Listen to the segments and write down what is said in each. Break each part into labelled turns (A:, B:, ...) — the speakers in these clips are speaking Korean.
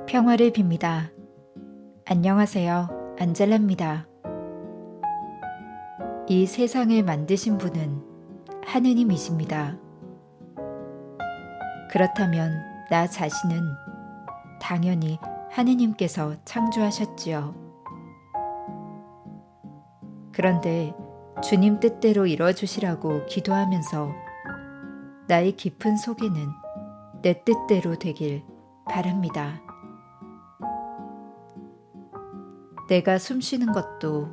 A: 평화를 빕니다. 안녕하세요. 안젤라입니다. 이 세상을 만드신 분은 하느님이십니다. 그렇다면 나 자신은 당연히 하느님께서 창조하셨지요. 그런데 주님 뜻대로 이루어주시라고 기도하면서 나의 깊은 속에는 내 뜻대로 되길 바랍니다. 내가 숨쉬는 것도,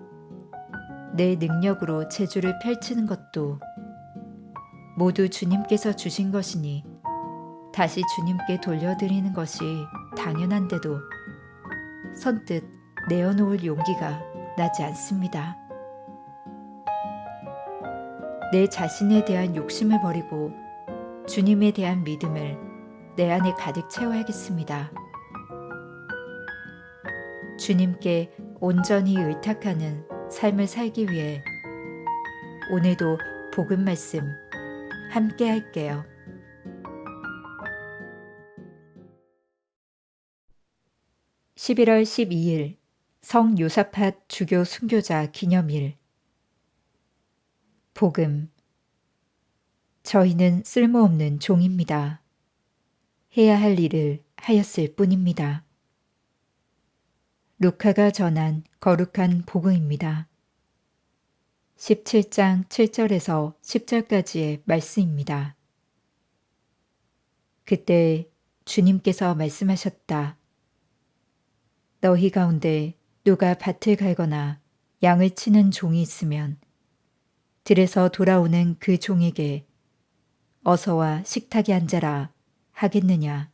A: 내 능력으로 재주를 펼치는 것도 모두 주님께서 주신 것이니 다시 주님께 돌려드리는 것이 당연한데도 선뜻 내어놓을 용기가 나지 않습니다. 내 자신에 대한 욕심을 버리고 주님에 대한 믿음을 내 안에 가득 채워야겠습니다. 주님께 온전히 의탁하는 삶을 살기 위해 오늘도 복음 말씀 함께 할게요. 11월 12일 성 요사팟 주교 순교자 기념일. 복음. 저희는 쓸모없는 종입니다. 해야 할 일을 하였을 뿐입니다. 루카가 전한 거룩한 복음입니다. 17장 7절에서 10절까지의 말씀입니다. 그때 주님께서 말씀하셨다. 너희 가운데 누가 밭을 갈거나 양을 치는 종이 있으면 들에서 돌아오는 그 종에게 어서와 식탁에 앉아라 하겠느냐.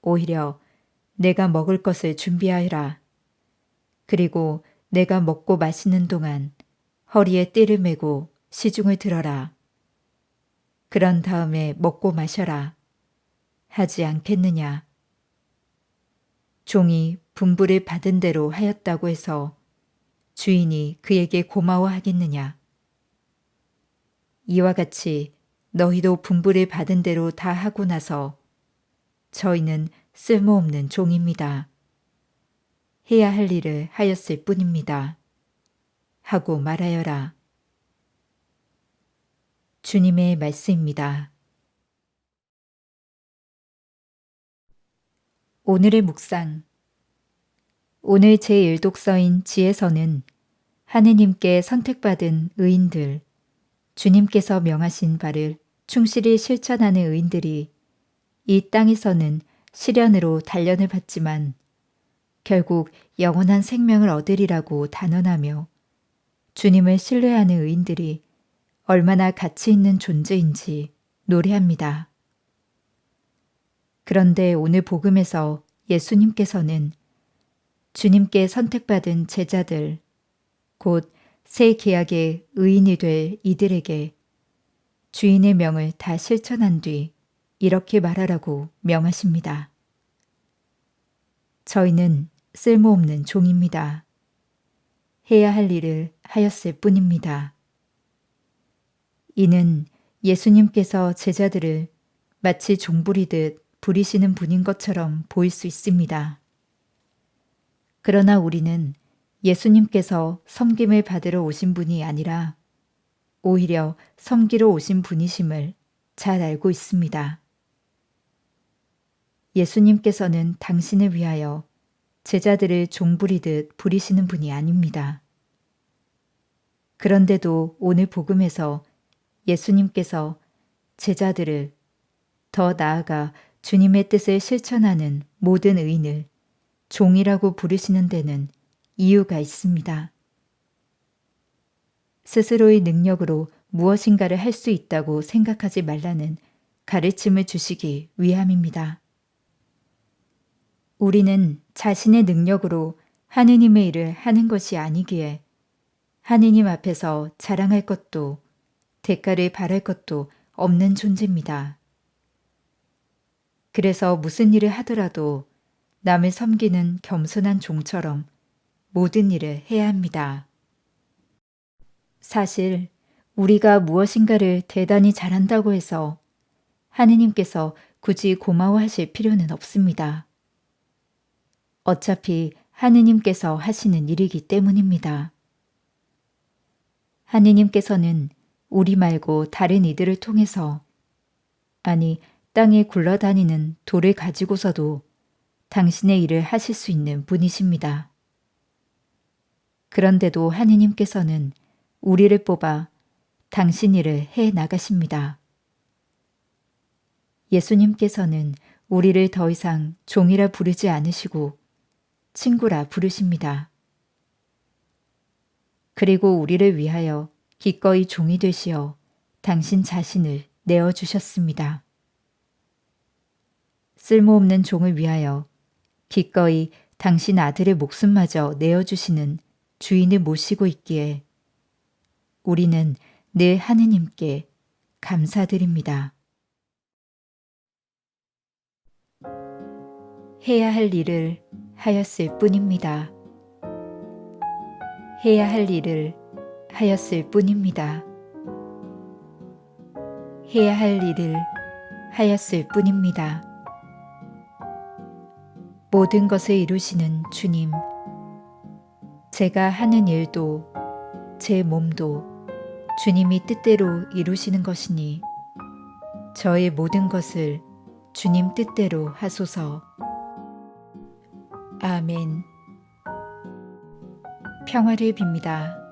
A: 오히려 내가 먹을 것을 준비하여라. 그리고 내가 먹고 마시는 동안 허리에 띠를 메고 시중을 들어라. 그런 다음에 먹고 마셔라. 하지 않겠느냐. 종이 분부를 받은 대로 하였다고 해서 주인이 그에게 고마워하겠느냐. 이와 같이 너희도 분부를 받은 대로 다 하고 나서 저희는 쓸모없는 종입니다. 해야 할 일을 하였을 뿐입니다. 하고 말하여라. 주님의 말씀입니다. 오늘의 묵상. 오늘 제1독서인 지혜서는 하느님께 선택받은 의인들, 주님께서 명하신 바를 충실히 실천하는 의인들이 이 땅에서는 시련으로 단련을 받지만 결국 영원한 생명을 얻으리라고 단언하며 주님을 신뢰하는 의인들이 얼마나 가치 있는 존재인지 노래합니다. 그런데 오늘 복음에서 예수님께서는 주님께 선택받은 제자들, 곧 새 계약의 의인이 될 이들에게 주인의 명을 다 실천한 뒤 이렇게 말하라고 명하십니다. 저희는 쓸모없는 종입니다. 해야 할 일을 하였을 뿐입니다. 이는 예수님께서 제자들을 마치 종부리듯 부리시는 분인 것처럼 보일 수 있습니다. 그러나 우리는 예수님께서 섬김을 받으러 오신 분이 아니라 오히려 섬기러 오신 분이심을 잘 알고 있습니다. 예수님께서는 당신을 위하여 제자들을 종부리듯 부리시는 분이 아닙니다. 그런데도 오늘 복음에서 예수님께서 제자들을, 더 나아가 주님의 뜻을 실천하는 모든 의인을 종이라고 부르시는 데는 이유가 있습니다. 스스로의 능력으로 무엇인가를 할 수 있다고 생각하지 말라는 가르침을 주시기 위함입니다. 우리는 자신의 능력으로 하느님의 일을 하는 것이 아니기에 하느님 앞에서 자랑할 것도 대가를 바랄 것도 없는 존재입니다. 그래서 무슨 일을 하더라도 남을 섬기는 겸손한 종처럼 모든 일을 해야 합니다. 사실 우리가 무엇인가를 대단히 잘한다고 해서 하느님께서 굳이 고마워하실 필요는 없습니다. 어차피 하느님께서 하시는 일이기 때문입니다. 하느님께서는 우리 말고 다른 이들을 통해서, 아니, 땅에 굴러다니는 돌을 가지고서도 당신의 일을 하실 수 있는 분이십니다. 그런데도 하느님께서는 우리를 뽑아 당신 일을 해 나가십니다. 예수님께서는 우리를 더 이상 종이라 부르지 않으시고 친구라 부르십니다. 그리고 우리를 위하여 기꺼이 종이 되시어 당신 자신을 내어주셨습니다. 쓸모없는 종을 위하여 기꺼이 당신 아들의 목숨마저 내어주시는 주인을 모시고 있기에 우리는 늘 하느님께 감사드립니다. 해야 할 일을 하였을 뿐입니다. 해야 할 일을 하였을 뿐입니다. 해야 할 일을 하였을 뿐입니다. 모든 것을 이루시는 주님, 제가 하는 일도 제 몸도 주님이 뜻대로 이루시는 것이니 저의 모든 것을 주님 뜻대로 하소서. 아멘. 평화를 빕니다.